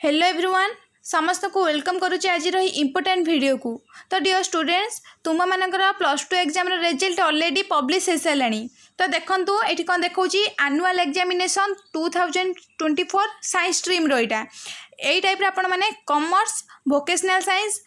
Hello everyone समस्त को welcome करुच्ची आज इंपोर्टेंट वीडियो को। तो डियर स्टूडेंट्स तुम मानकर +2 एग्जाम रिजल्ट ऑलरेडी पब्लिश हो सारे। तो देखो ये कौन देखा एनुअल एग्जामिनेशन 2024 साइंस स्ट्रीम रहा यही टाइप आपण मैंने कॉमर्स वोकेशनल साइंस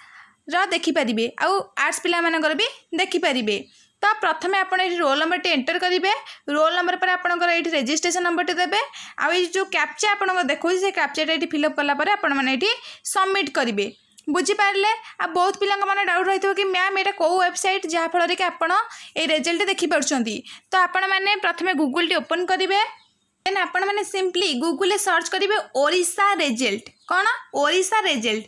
देखिपारे आउ आर्ट्स पिला मानकर भी देखिपारे। तो प्रथम आप रोल नंबर टी एंटर करेंगे। रोल नंबर पर आपंकर ये रेजिस्ट्रेशन नंबर टी देते आई जो कैप्चा आप देखो से कैप्चाटा ये फिलअप कलापर आपने सबमिट करेंगे। बुझीपारे आ बहुत पिला मन डाउट रही थो कि मैम ये कौ वेबसाइट जहाँफल कि आप रिजल्ट देखिपुं। तो आपण मैंने प्रथम गूगल टी ओपन करेंगे देन आपण मैंने सिंपली गूगल सर्च करेंगे ओडिशा रिजल्ट कौन ओडिशा रिजल्ट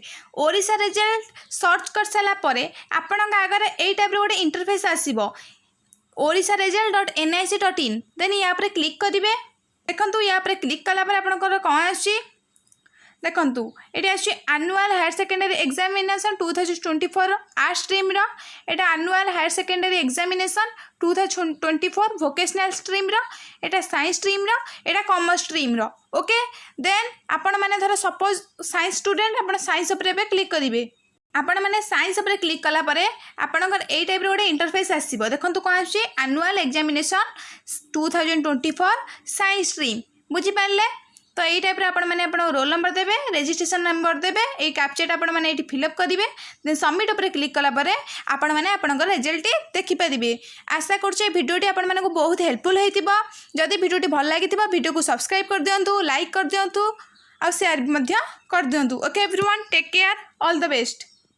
सर्च कर सारापर आपण आगे यही टाइप गोटे इंटरफेस आसो odisharesult.nic.in देन या क्लिक करेंगे। देखो या क्लिक कलापर आपंकर कौन आसो ये आस annual higher secondary examination 2024 arts stream एटा annual higher secondary examination 2024 vocational stream एटा साइंस स्ट्रीम एटा कॉमर्स स्ट्रीम ओके। देन आपण मैंने धर सपोज साइंस स्टूडेंट आप साइंस उपर क्लिक करेंगे। आपण मैंने साइंस उपर क्लिक कलापर आपंकर यही टाइप गोटे इंटरफेस आसो। देखो कौन आस एनुअल एग्जामिनेशन 2024 साइंस स्ट्रीम बुझीपारे। तो यही टाइप मैंने रोल नंबर देवे रेजिस्ट्रेशन नंबर देवे ये कैप्चाट आपने ये फिलअप करेंगे देन सबमिट उपर क्लिक कलापर आपण मैंने आपंकर रिजल्ट देखिपारे। आशा करुचे भिडियोटी आपण मानक बहुत हेल्पफुल होइतिबा। जदि भिडियोटी भल लगी भिडियो को सब्सक्राइब कर दिंतु लाइक कर दिंतु और शेयर कर दिंतु। Okay everyone take care all the best.